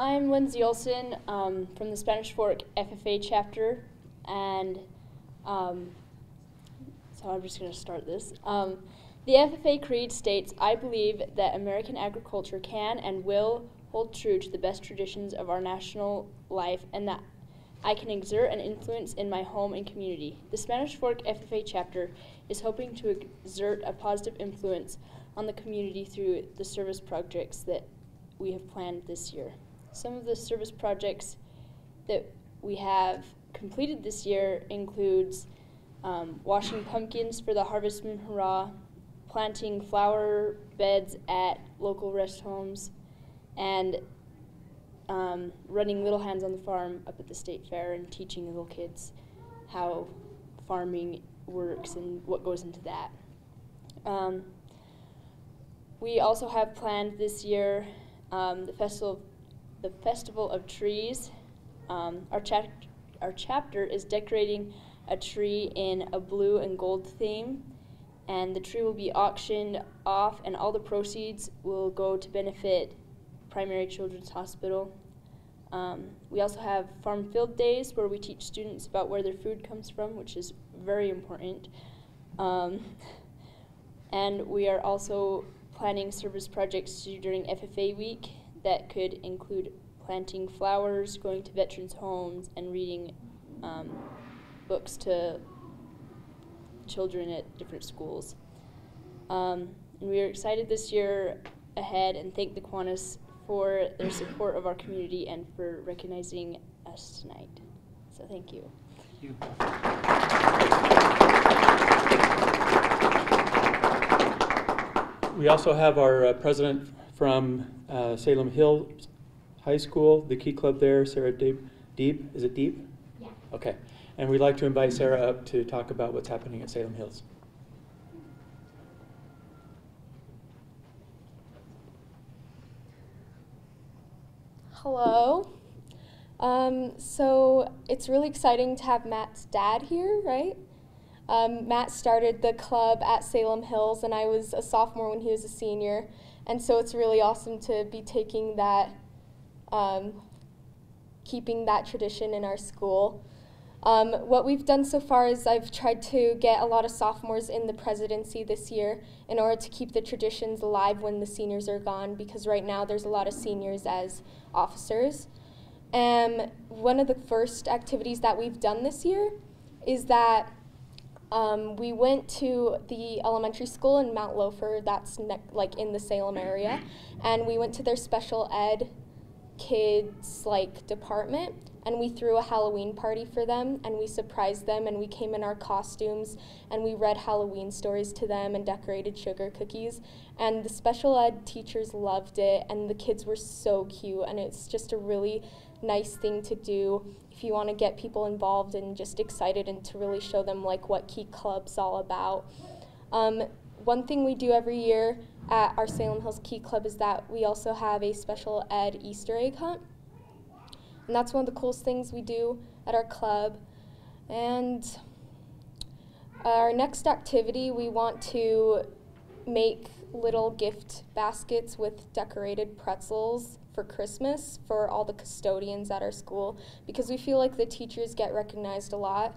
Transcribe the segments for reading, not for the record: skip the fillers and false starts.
I'm Lindsay Olson from the Spanish Fork FFA chapter, and so I'm just going to start this. The FFA Creed states, "I believe that American agriculture can and will hold true to the best traditions of our national life, and that I can exert an influence in my home and community." The Spanish Fork FFA chapter is hoping to exert a positive influence on the community through the service projects that we have planned this year. Some of the service projects that we have completed this year includes washing pumpkins for the Harvestman Hurrah, planting flower beds at local rest homes, and running Little Hands on the Farm up at the State Fair and teaching little kids how farming works and what goes into that. We also have planned this year the Festival of Trees. Our chapter is decorating a tree in a blue and gold theme, and the tree will be auctioned off, and all the proceeds will go to benefit Primary Children's Hospital. We also have Farm Field Days, where we teach students about where their food comes from, which is very important. And we are also planning service projects to do during FFA week that could include planting flowers, going to veterans' homes, and reading books to children at different schools. And we are excited this year ahead and thank the Kiwanis for their support of our community and for recognizing us tonight. So thank you. Thank you. We also have our president from Salem Hills High School, the Key Club there, Sarah Deeb. Is it Deeb? Yeah. Okay. And we'd like to invite Sarah up to talk about what's happening at Salem Hills. Hello. So it's really exciting to have Matt's dad here, right? Matt started the club at Salem Hills, and I was a sophomore when he was a senior, and so it's really awesome to be taking that, keeping that tradition in our school. What we've done so far is I've tried to get a lot of sophomores in the presidency this year in order to keep the traditions alive when the seniors are gone, because right now there's a lot of seniors as officers. One of the first activities that we've done this year is that we went to the elementary school in Mount Loafer, that's like in the Salem area, and we went to their special ed kids department, and we threw a Halloween party for them, and we surprised them, and we came in our costumes, and we read Halloween stories to them and decorated sugar cookies, and the special ed teachers loved it, and the kids were so cute, and it's just a really nice thing to do if you want to get people involved and just excited and to really show them what Key Club's all about. One thing we do every year at our Salem Hills Key Club is that we also have a special ed Easter egg hunt. And that's one of the coolest things we do at our club. And our next activity, we want to make little gift baskets with decorated pretzels for Christmas for all the custodians at our school, because we feel like the teachers get recognized a lot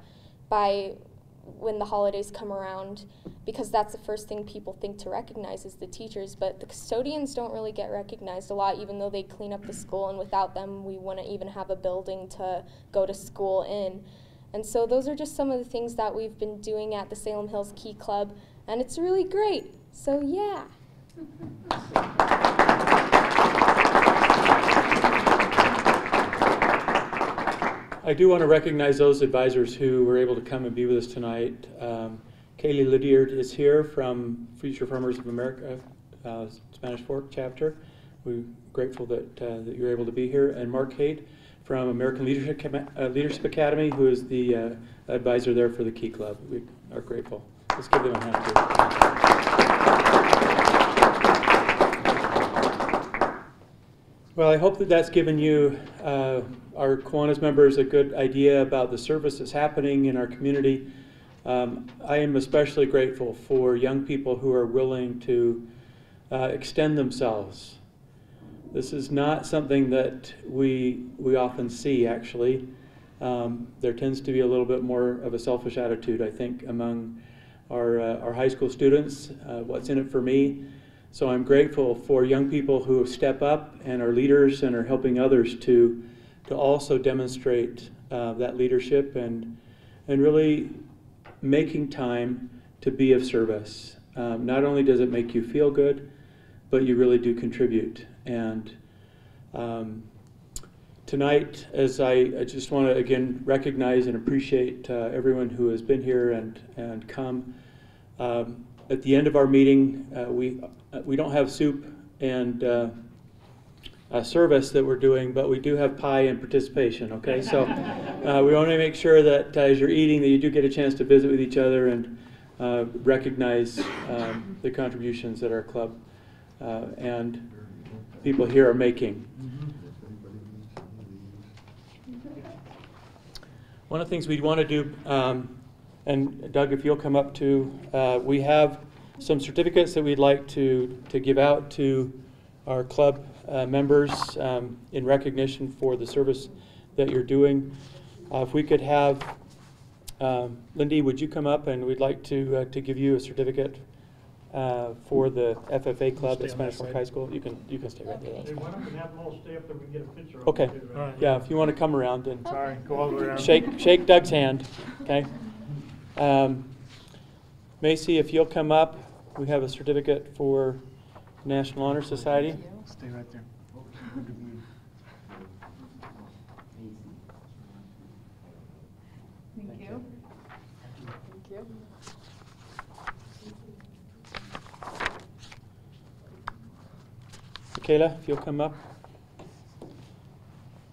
when the holidays come around, because that's the first thing people think to recognize is the teachers, but the custodians don't really get recognized a lot, even though they clean up the school, and without them we wouldn't even have a building to go to school in. And so those are just some of the things that we've been doing at the Salem Hills Key Club, and it's really great. So yeah. I do want to recognize those advisors who were able to come and be with us tonight. Kaylee Lydiard is here from Future Farmers of America, Spanish Fork chapter. We're grateful that you're able to be here. And Mark Haight from American Leadership Academy, who is the advisor there for the Key Club. We are grateful. Let's give them a hand, too. Well, I hope that that's given you, our Kiwanis members, a good idea about the service that's happening in our community. I am especially grateful for young people who are willing to extend themselves This is not something that we often see, actually. There tends to be a little bit more of a selfish attitude, I think, among our high school students. What's in it for me? So I'm grateful for young people who step up and are leaders and are helping others to also demonstrate that leadership and really making time to be of service. Not only does it make you feel good, but you really do contribute. And tonight, as I just want to again recognize and appreciate everyone who has been here and come. At the end of our meeting, we don't have soup and a service that we're doing, but we do have pie and participation. Okay, so we want to make sure that as you're eating, that you do get a chance to visit with each other and recognize the contributions that our club and people here are making. One of the things we'd want to do, and Doug, if you'll come up too, we have some certificates that we'd like to give out to our club members in recognition for the service that you're doing. If we could have, Lindy, would you come up, and we'd like to give you a certificate for the FFA club at Spanish Fork High School. You can stay right there. That's fine. Why don't we have them all stay up there, we can get a picture of Okay. them. Right. Yeah, if you want to come around and Sorry, go all the way around. shake Doug's hand, okay? Macy, if you'll come up, we have a certificate for National Honor Society. Stay right there. Thank you. Thank you. Kayla, if you'll come up.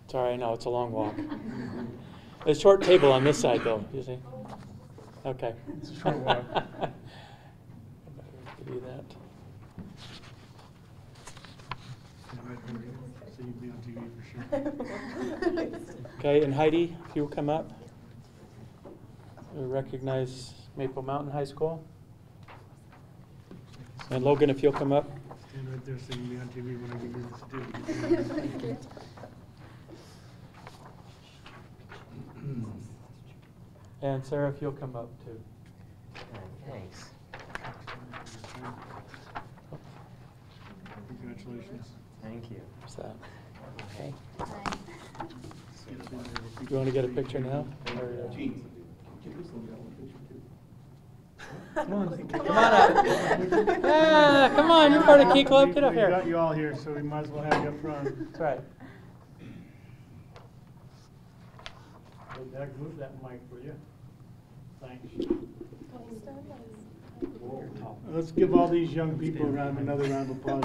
Sorry, I know it's a long walk. There's a short table on this side, though. You see? Okay. It's a short walk. Do that. So you'd be on TV for sure. Okay, and Heidi, if you'll come up. We recognize Maple Mountain High School. And Logan, if you'll come up. Stand right there so you can be on TV when I give you the certificate. And Sarah, if you'll come up too. Thanks. Congratulations. Thank you. What's that? Okay. You want to get a picture now? Or, Come on up. Yeah, come on, you're part of Key Club. Get up We here. got you all here, so we might as well have you up front. That's right. Hey, Doug, move that mic for you. Thanks. Let's give all these young people around another round of applause.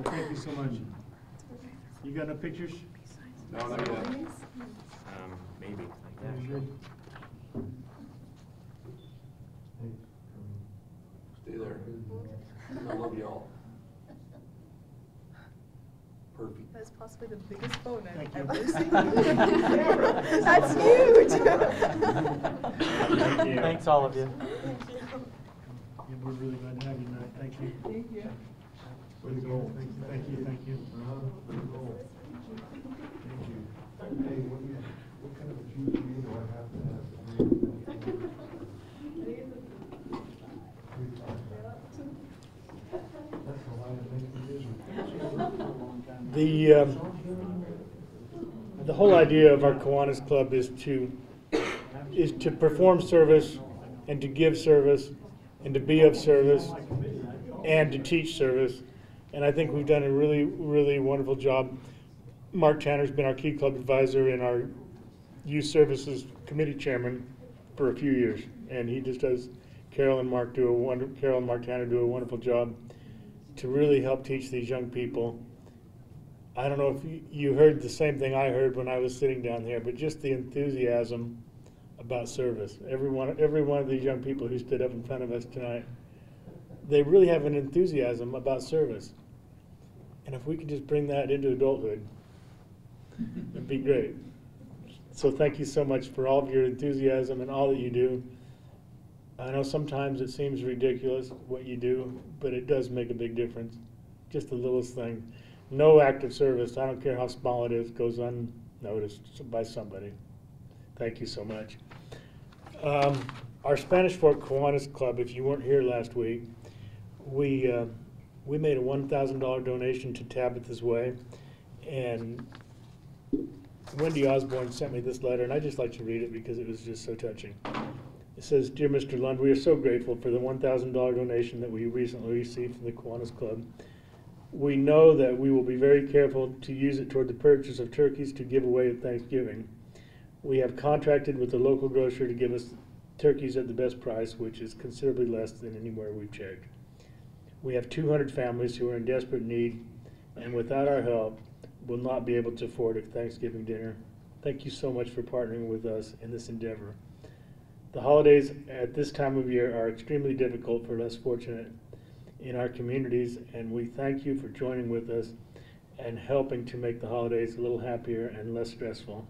Thank you so much. You got no pictures? No, not yet. Maybe. Very good. Stay there. I love y'all. Perfect. That's possibly the biggest phone Thank I've you. ever seen. That's huge. Thank you. Thanks, all of you. Yeah, we're really glad to have you tonight. Thank you. Thank you. Way to go. Thank you, thank you. Way to go. Hey, what kind of a GPA do I have to have? That's a lot of The whole idea of our Kiwanis Club is to perform service and to give service and to be of service and to teach service. And I think we've done a really, really wonderful job. Mark Tanner's been our Key Club advisor and our Youth Services Committee Chairman for a few years, and he just does. Carol and Mark Tanner do a wonderful job to really help teach these young people. I don't know if you heard the same thing I heard when I was sitting down here, but just the enthusiasm about service. Every one of these young people who stood up in front of us tonight, they really have an enthusiasm about service. And if we could just bring that into adulthood, it'd be great. So thank you so much for all of your enthusiasm and all that you do. I know sometimes it seems ridiculous what you do, but it does make a big difference. Just the littlest thing. No act of service, I don't care how small it is, goes unnoticed by somebody. Thank you so much. Our Spanish Fork Kiwanis Club, if you weren't here last week, we made a $1,000 donation to Tabitha's Way, and Wendy Osborne sent me this letter, and I'd just like to read it because it was just so touching. It says, "Dear Mr. Lund, we are so grateful for the $1,000 donation that we recently received from the Kiwanis Club. We know that we will be very careful to use it toward the purchase of turkeys to give away at Thanksgiving. We have contracted with the local grocer to give us turkeys at the best price, which is considerably less than anywhere we've checked. We have 200 families who are in desperate need, and without our help, will not be able to afford a Thanksgiving dinner. Thank you so much for partnering with us in this endeavor. The holidays at this time of year are extremely difficult for less fortunate in our communities, and we thank you for joining with us and helping to make the holidays a little happier and less stressful.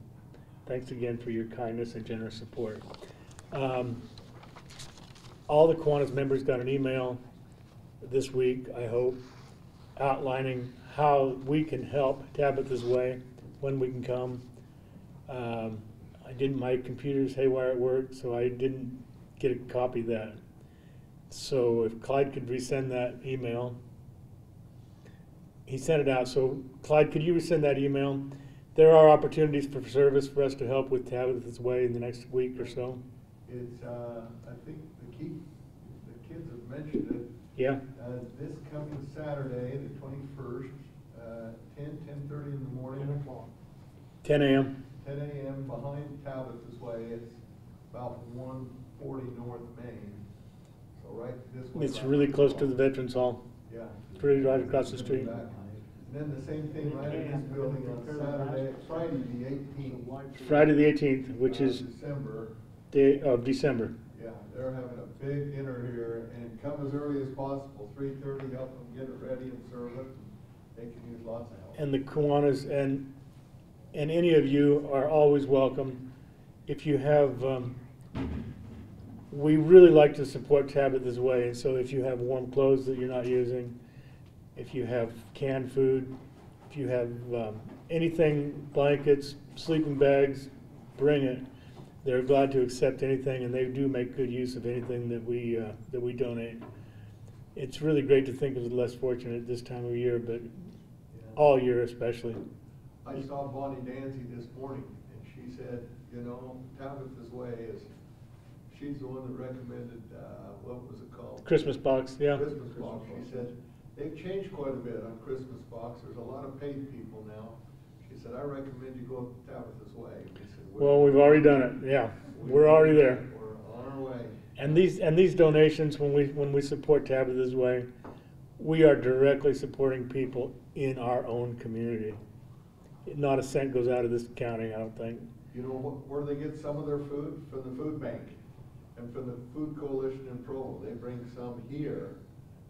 Thanks again for your kindness and generous support." All the Kiwanis members got an email this week, I hope, outlining how we can help Tabitha's Way, when we can come. My computer's haywire at work, so I didn't get a copy of that. So if Clyde could resend that email. He sent it out, so Clyde, could you resend that email? There are opportunities for service for us to help with Tabitha's Way in the next week or so. It's, I think the kids have mentioned it. Yeah, This coming Saturday, the 21st, 10:30 in the morning. 10 a.m. 10 a.m. behind Tabitha's Way. It's about 140 North Main. So right this way. It's really close to the Veterans Hall. Yeah. It's really right across the street. And then the same thing right in this building on Saturday, Friday the 18th. Friday the 18th, which is December. day of December. Yeah, they're having a big dinner here, and come as early as possible, 3:30, help them get it ready and serve it. They can use lots of help. And the Kiwanis and any of you are always welcome. If you have, we really like to support Tabitha's Way, and so if you have warm clothes that you're not using, if you have canned food, if you have anything, blankets, sleeping bags, bring it. They're glad to accept anything, and they do make good use of anything that we donate. It's really great to think of the less fortunate this time of year, but all year especially. I saw Bonnie Dancy this morning, and she said, you know, Tabitha's Way is, she's the one that recommended, what was it called? Christmas box, yeah. Christmas box. She said, they've changed quite a bit on Christmas box. There's a lot of paid people now. She said, I recommend you go Tabitha's Way. We said, Well, we've already done it, yeah. We're already there. We're on our way. And these donations, when we support Tabitha's Way, we are directly supporting people in our own community. Not a cent goes out of this county, I don't think. You know where they get some of their food? From the food bank and from the Food Coalition in Provo. They bring some here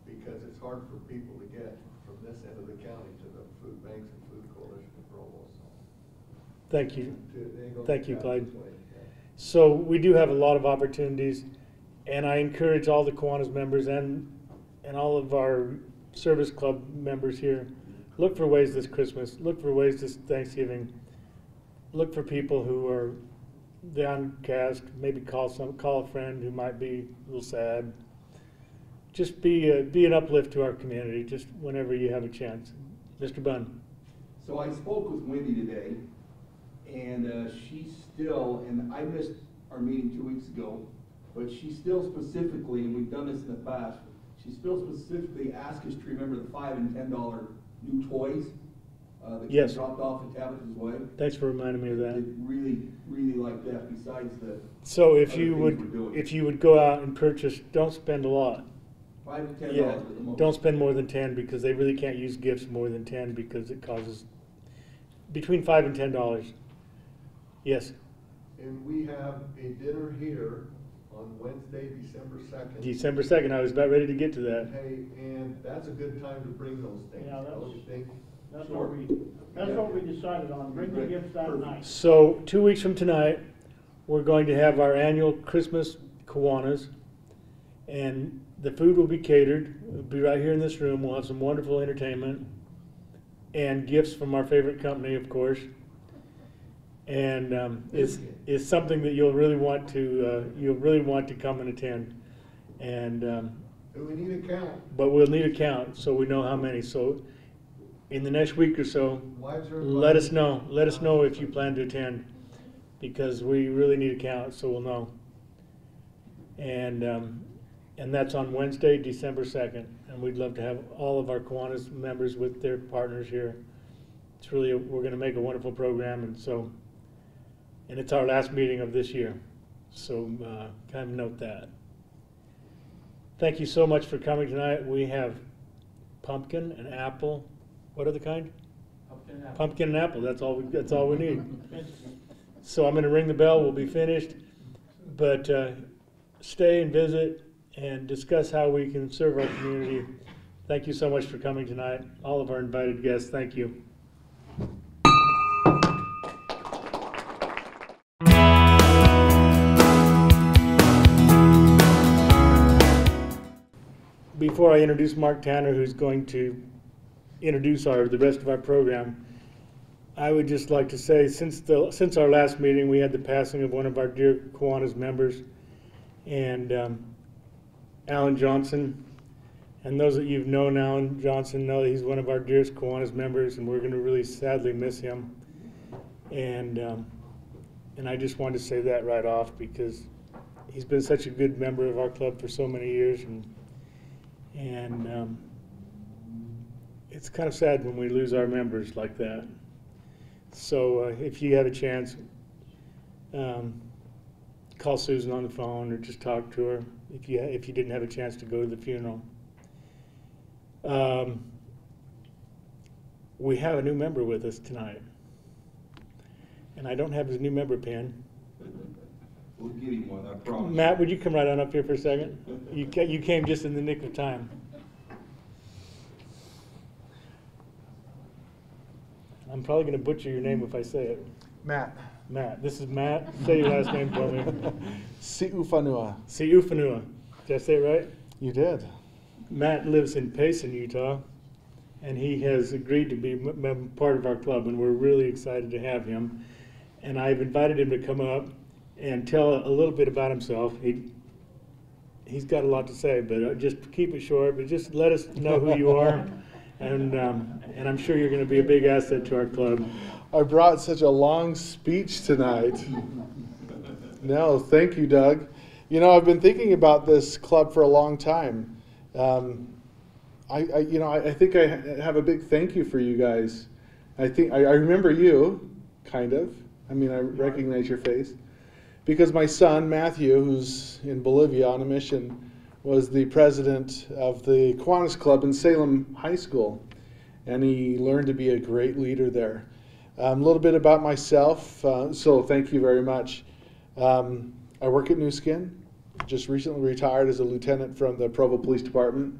because it's hard for people to get from this end of the county to the food banks and Food Coalition in Provo. So Thank you. Thank you, Clyde. Yeah. So we do have a lot of opportunities, and I encourage all the Kiwanis members and all of our service club members here, look for ways this Christmas, look for ways this Thanksgiving, look for people who are downcast, maybe call a friend who might be a little sad. Just be an uplift to our community, just whenever you have a chance. Mr. Bunn. So I spoke with Wendy today, and she still, and I missed our meeting 2 weeks ago, but she still specifically, and we've done this in the past, she still specifically asked us to remember the $5 and $10 new toys that Yes. dropped off at Tabitha's Way. Thanks for reminding me of I that. really, really like that. Besides the So if other you things we're doing. would go out and purchase, don't spend a lot. $5 to $10 Yeah, at the most. don't spend more than 10 because they really can't use gifts more than 10 because it causes between $5 and $10. Yes, And we have a dinner here on Wednesday, December 2nd. December 2nd. I was about ready to get to that. Hey, and that's a good time to bring those things. Yeah, Don't you think? That's what we decided on, bring the gifts that night. So 2 weeks from tonight, we're going to have our annual Christmas Kiwanis. And the food will be catered. It'll be right here in this room. We'll have some wonderful entertainment and gifts from our favorite company, of course. And it's something that you'll really want to come and attend. And we need a count. but we'll need a count so we know how many. So in the next week or so, Wives are let us invited. know. Let us know if you plan to attend, because we really need a count so we'll know. And that's on Wednesday, December 2nd. And we'd love to have all of our Kiwanis members with their partners here. It's really, we're going to make a wonderful program, and it's our last meeting of this year. So kind of note that. Thank you so much for coming tonight. We have pumpkin and apple. What other kind? Pumpkin and apple. That's all we need. So I'm going to ring the bell. We'll be finished. But stay and visit and discuss how we can serve our community. Thank you so much for coming tonight. All of our invited guests, thank you. Before I introduce Mark Tanner, who's going to introduce the rest of our program, I would just like to say, since our last meeting, we had the passing of one of our dear Kiwanis members, and Alan Johnson. And those that you've known Alan Johnson know that he's one of our dearest Kiwanis members, and we're going to really sadly miss him. And I just wanted to say that right off, because he's been such a good member of our club for so many years, and it's kind of sad when we lose our members like that. So if you have a chance, call Susan on the phone or just talk to her if you didn't have a chance to go to the funeral. We have a new member with us tonight, and I don't have his new member pin. We'll get him one, I promise. Matt, would you come right on up here for a second? You came just in the nick of time. I'm probably going to butcher your name if I say it. Matt. Matt. This is Matt. Say your last name for me. Si'ufanua. Si'ufanua. Did I say it right? You did. Matt lives in Payson, Utah, and he has agreed to be part of our club, and we're really excited to have him. And I've invited him to come up and tell a little bit about himself. He's got a lot to say, but just keep it short, but just let us know who you are, and I'm sure you're going to be a big asset to our club. I brought such a long speech tonight. No, thank you, Doug. You know, I've been thinking about this club for a long time. I think I have a big thank you for you guys. I remember you, kind of. I mean, I recognize your face. Because my son, Matthew, who's in Bolivia on a mission, was the president of the Kiwanis Club in Salem High School. And he learned to be a great leader there. A little bit about myself, so thank you very much. I work at New Skin. Just recently retired as a lieutenant from the Provo Police Department.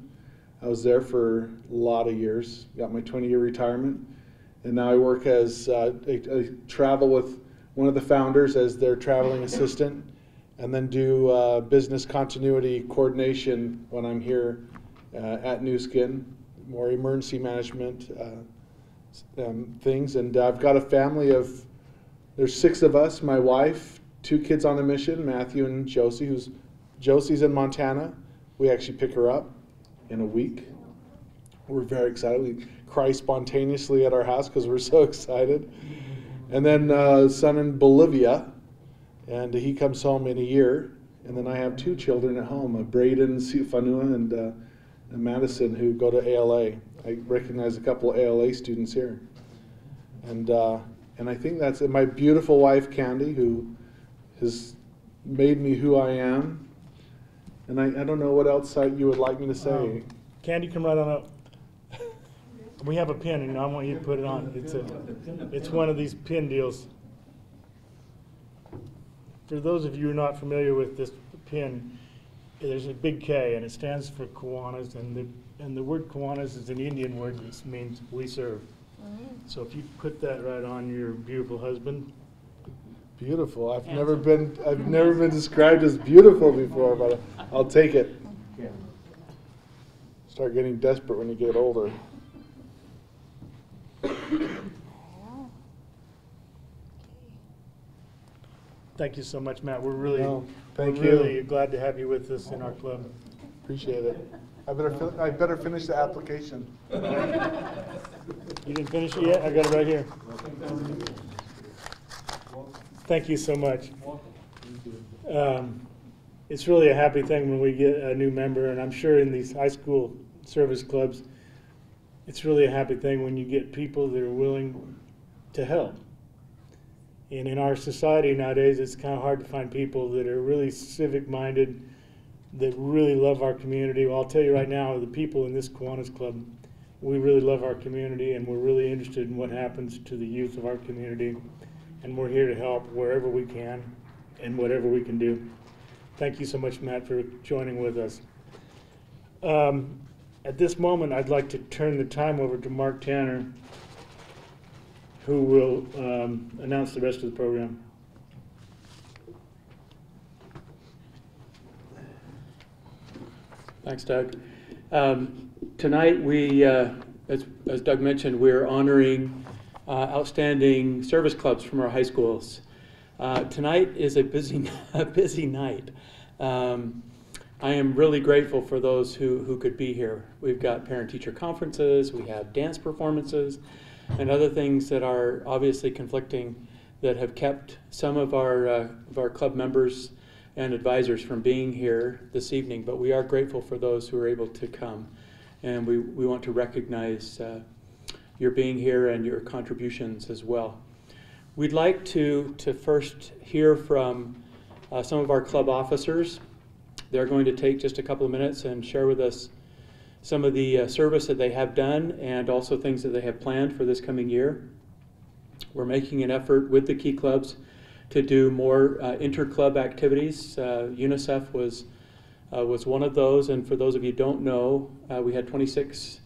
I was there for a lot of years, got my 20-year retirement. And now I work as I travel with one of the founders as their traveling assistant, and then do business continuity coordination when I'm here at New Skin, more emergency management things. And I've got a family of, there's 6 of us, my wife, 2 kids on a mission, Matthew and Josie, Josie's in Montana. We actually pick her up in a week. We're very excited. We cry spontaneously at our house because we're so excited. And then son in Bolivia, and he comes home in a year. And then I have 2 children at home, Braden Si'ufanua and Madison, who go to ALA. I recognize a couple of ALA students here. And I think that's it. My beautiful wife, Candy, who has made me who I am. And I don't know what else you would like me to say. Candy, come right on up. We have a pin, and I want you to put it on. It's one of these pin deals. For those of you who are not familiar with this pin, there's a big K, and it stands for Kiwanis, and the word Kiwanis is an Indian word that means we serve. So if you put that right on your beautiful husband. Beautiful. I've never been described as beautiful before, but I'll take it. can. Start getting desperate when you get older. Thank you so much, Matt. We're really, No, thank we're you. really glad to have you with us in our club. Appreciate it. I better finish the application. You didn't finish it yet? I got it right here. Thank you so much. It's really a happy thing when we get a new member, and I'm sure in these high school service clubs, it's really a happy thing when you get people that are willing to help. And in our society nowadays, it's kind of hard to find people that are really civic-minded, that really love our community. Well, I'll tell you right now, the people in this Kiwanis Club, we really love our community, and we're really interested in what happens to the youth of our community. And we're here to help wherever we can and whatever we can do. Thank you so much, Matt, for joining with us. At this moment, I'd like to turn the time over to Mark Tanner, who will announce the rest of the program. Thanks, Doug. Tonight, we, as Doug mentioned, we're honoring outstanding service clubs from our high schools. Tonight is a busy night. I am really grateful for those who could be here. We've got parent-teacher conferences, we have dance performances, and other things that are obviously conflicting that have kept some of our club members and advisors from being here this evening. But we are grateful for those who are able to come, and we want to recognize your being here and your contributions as well. We'd like to first hear from some of our club officers. They're going to take just a couple of minutes and share with us some of the service that they have done and also things that they have planned for this coming year. We're making an effort with the Key Clubs to do more inter-club activities. UNICEF was one of those, and for those of you who don't know, we had 26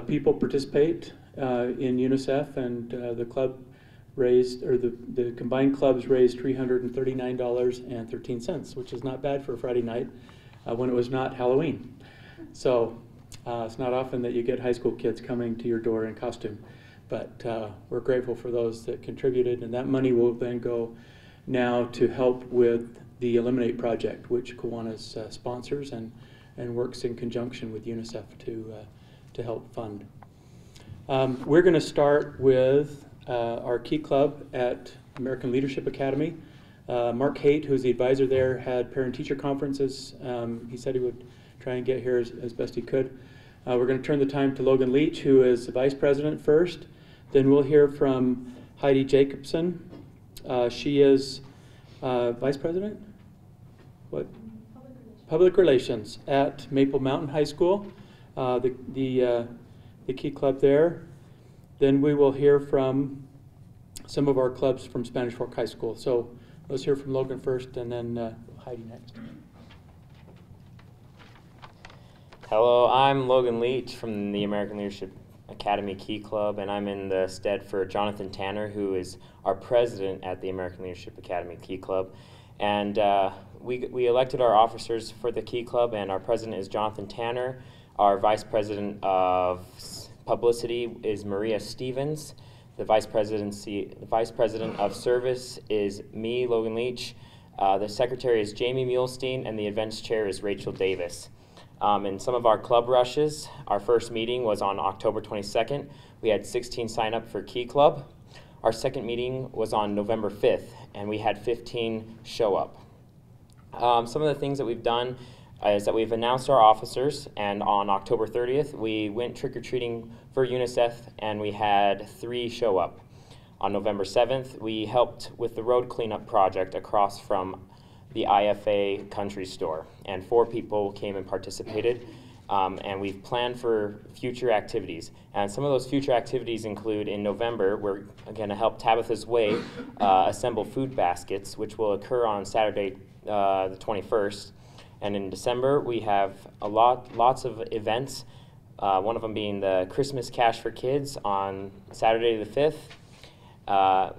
people participate in UNICEF, and the club raised, or the combined clubs raised $339.13, which is not bad for a Friday night when it was not Halloween. So it's not often that you get high school kids coming to your door in costume, but we're grateful for those that contributed, and that money will then go now to help with the Eliminate Project, which Kiwanis sponsors and works in conjunction with UNICEF to help fund. We're going to start with our Key Club at American Leadership Academy. Mark Haight, who's the advisor there, had parent-teacher conferences. He said he would try and get here as best he could. We're going to turn the time to Logan Leach, who is the vice president first. Then we'll hear from Heidi Jacobson. She is vice president? What? Public Relations at Maple Mountain High School, the Key Club there. Then we will hear from some of our clubs from Spanish Fork High School. So let's hear from Logan first, and then Heidi next. Hello, I'm Logan Leach from the American Leadership Academy Key Club, and I'm in the stead for Jonathan Tanner, who is our president at the American Leadership Academy Key Club. And we elected our officers for the Key Club, and our president is Jonathan Tanner. Our vice president of publicity is Maria Stevens. The vice president of service is me, Logan Leach. The secretary is Jamie Muhlstein, and the events chair is Rachel Davis. In some of our club rushes, our first meeting was on October 22nd. We had 16 sign up for Key Club. Our second meeting was on November 5th, and we had 15 show up. Some of the things that we've done is that we've announced our officers, and on October 30th, we went trick-or-treating for UNICEF, and we had 3 show up. On November 7th, we helped with the road cleanup project across from the IFA country store, and 4 people came and participated, and we've planned for future activities. And some of those future activities include, in November, we're going to help Tabitha's Way assemble food baskets, which will occur on Saturday the 21st. And in December, we have lots of events, one of them being the Christmas Cash for Kids on Saturday the 5th.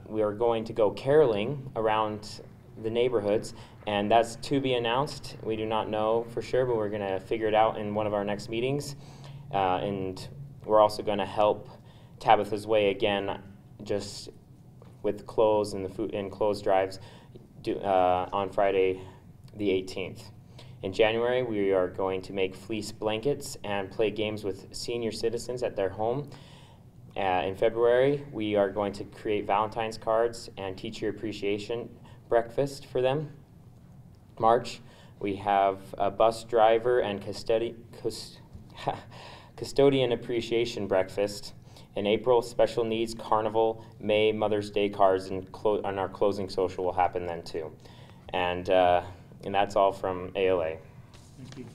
We are going to go caroling around the neighborhoods, and that's to be announced. We do not know for sure, but we're going to figure it out in one of our next meetings. And we're also going to help Tabitha's Way again, just with clothes and the food and clothes drives on Friday the 18th. In January, we are going to make fleece blankets and play games with senior citizens at their home. In February, we are going to create Valentine's cards and teacher appreciation breakfast for them. March, we have a bus driver and custodian appreciation breakfast. In April, special needs carnival, May, Mother's Day cards, and our closing social will happen then too. And that's all from ALA. Thank you.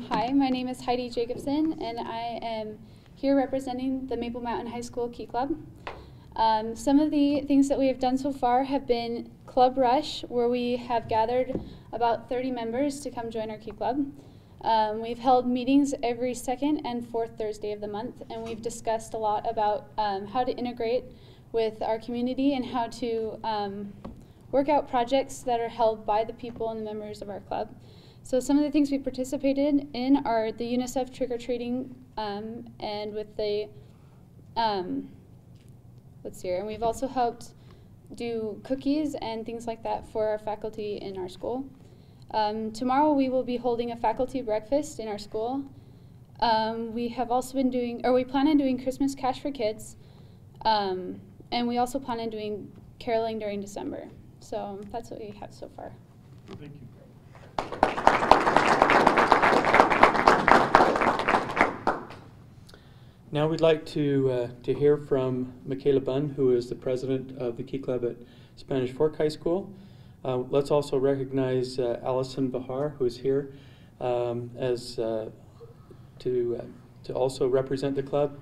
Hi, my name is Heidi Jacobson, and I am here representing the Maple Mountain High School Key Club. Some of the things that we have done so far have been Club Rush, where we have gathered about 30 members to come join our Key Club. We've held meetings every second and fourth Thursday of the month, and we've discussed a lot about how to integrate with our community and how to work out projects that are held by the people and the members of our club. So some of the things we participated in are the UNICEF trick-or-treating and with the, let's see here, and we've also helped do cookies and things like that for our faculty in our school. Tomorrow we will be holding a faculty breakfast in our school. We have also been doing, or we plan on doing Christmas Cash for Kids, and we also plan on doing caroling during December. So that's what we have so far. Thank you. Now we'd like to hear from Michaela Bunn, who is the president of the Key Club at Spanish Fork High School. Let's also recognize Allison Bahar, who is here to also represent the club.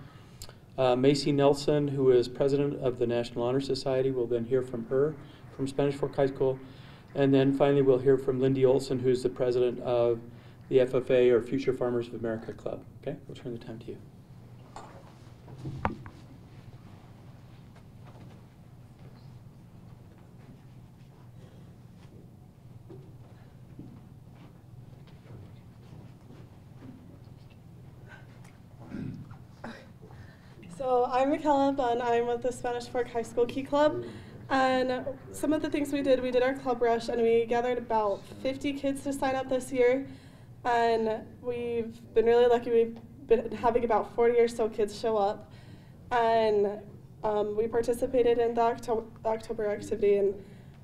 Macy Nelson, who is president of the National Honor Society, will then hear from her from Spanish Fork High School. And then finally we'll hear from Lindy Olson, who's the president of the FFA, or Future Farmers of America Club. Okay, we'll turn the time to you. So I'm Michaela Bunn. I'm with the Spanish Fork High School Key Club. And some of the things we did our Club Rush, and we gathered about 50 kids to sign up this year. And we've been really lucky. We've been having about 40 or so kids show up. And we participated in the October activity, and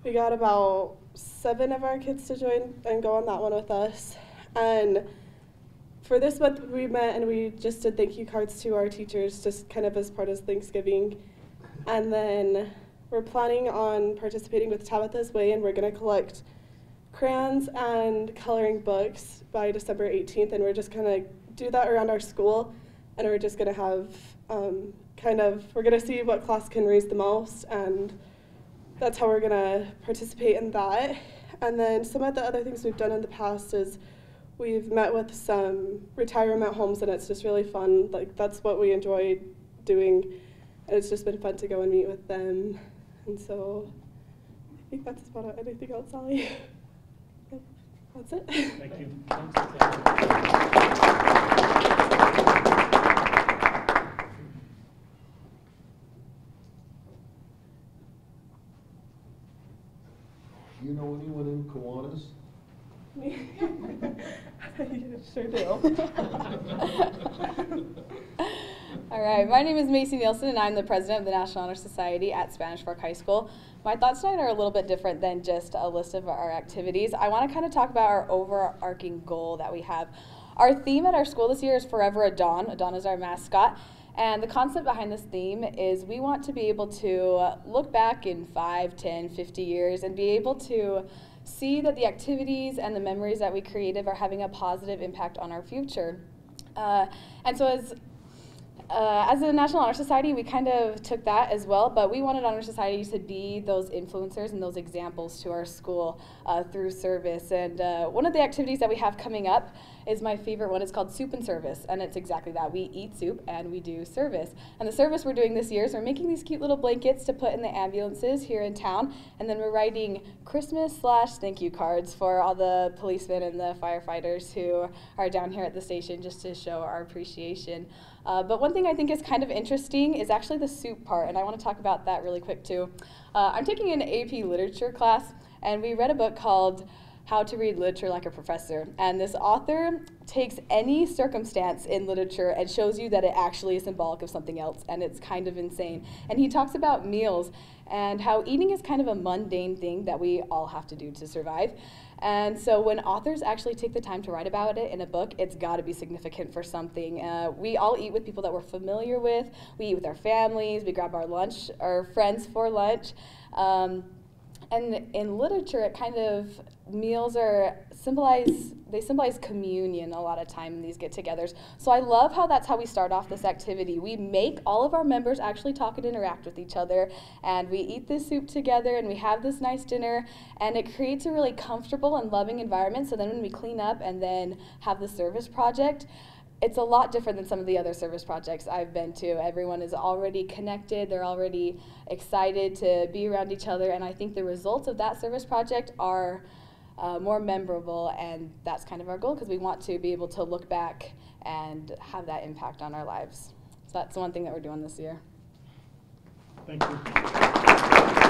we got about 7 of our kids to join and go on that one with us. And for this month, we met and we just did thank you cards to our teachers, just kind of as part of Thanksgiving. And then we're planning on participating with Tabitha's Way, and we're going to collect crayons and coloring books by December 18th, and we're just going to do that around our school, and we're just going to have we're going to see what class can raise the most, and that's how we're going to participate in that. And then some of the other things we've done in the past is we've met with some retirement homes, and it's just really fun. Like, that's what we enjoy doing, and it's just been fun to go and meet with them. And so I think that's about it. Anything else, Sally? That's it. Thank you. Do you know anyone in Kiwanis? You sure do. All right, my name is Macy Nielsen, and I'm the president of the National Honor Society at Spanish Fork High School. My thoughts tonight are a little bit different than just a list of our activities. I want to kind of talk about our overarching goal that we have. Our theme at our school this year is Forever a Dawn. A Dawn is our mascot. And the concept behind this theme is we want to be able to look back in 5, 10, 50 years and be able to see that the activities and the memories that we created are having a positive impact on our future. And so As a National Honor Society, we kind of took that as well, but we wanted Honor Society to be those influencers and those examples to our school through service. And one of the activities that we have coming up is my favorite one. It's called Soup and Service, and it's exactly that. We eat soup and we do service. And the service we're doing this year is we're making these cute little blankets to put in the ambulances here in town, and then we're writing Christmas/thank you cards for all the policemen and the firefighters who are down here at the station just to show our appreciation. But one thing I think is kind of interesting is actually the soup part, and I want to talk about that really quick too. I'm taking an AP literature class, and we read a book called How to Read Literature Like a Professor. And this author takes any circumstance in literature and shows you that it actually is symbolic of something else, and it's kind of insane. And he talks about meals and how eating is kind of a mundane thing that we all have to do to survive. And so when authors actually take the time to write about it in a book, it's got to be significant for something. We all eat with people that we're familiar with. We eat with our families. We grab our friends for lunch. And in literature, it kind of, meals symbolize communion a lot of time in these get-togethers. So I love how that's how we start off this activity. We make all of our members actually talk and interact with each other, and we eat this soup together, and we have this nice dinner, and it creates a really comfortable and loving environment. So then when we clean up and then have the service project, it's a lot different than some of the other service projects I've been to. Everyone is already connected, they're already excited to be around each other, and I think the results of that service project are more memorable, and that's kind of our goal, because we want to be able to look back and have that impact on our lives. So that's one thing that we're doing this year. Thank you.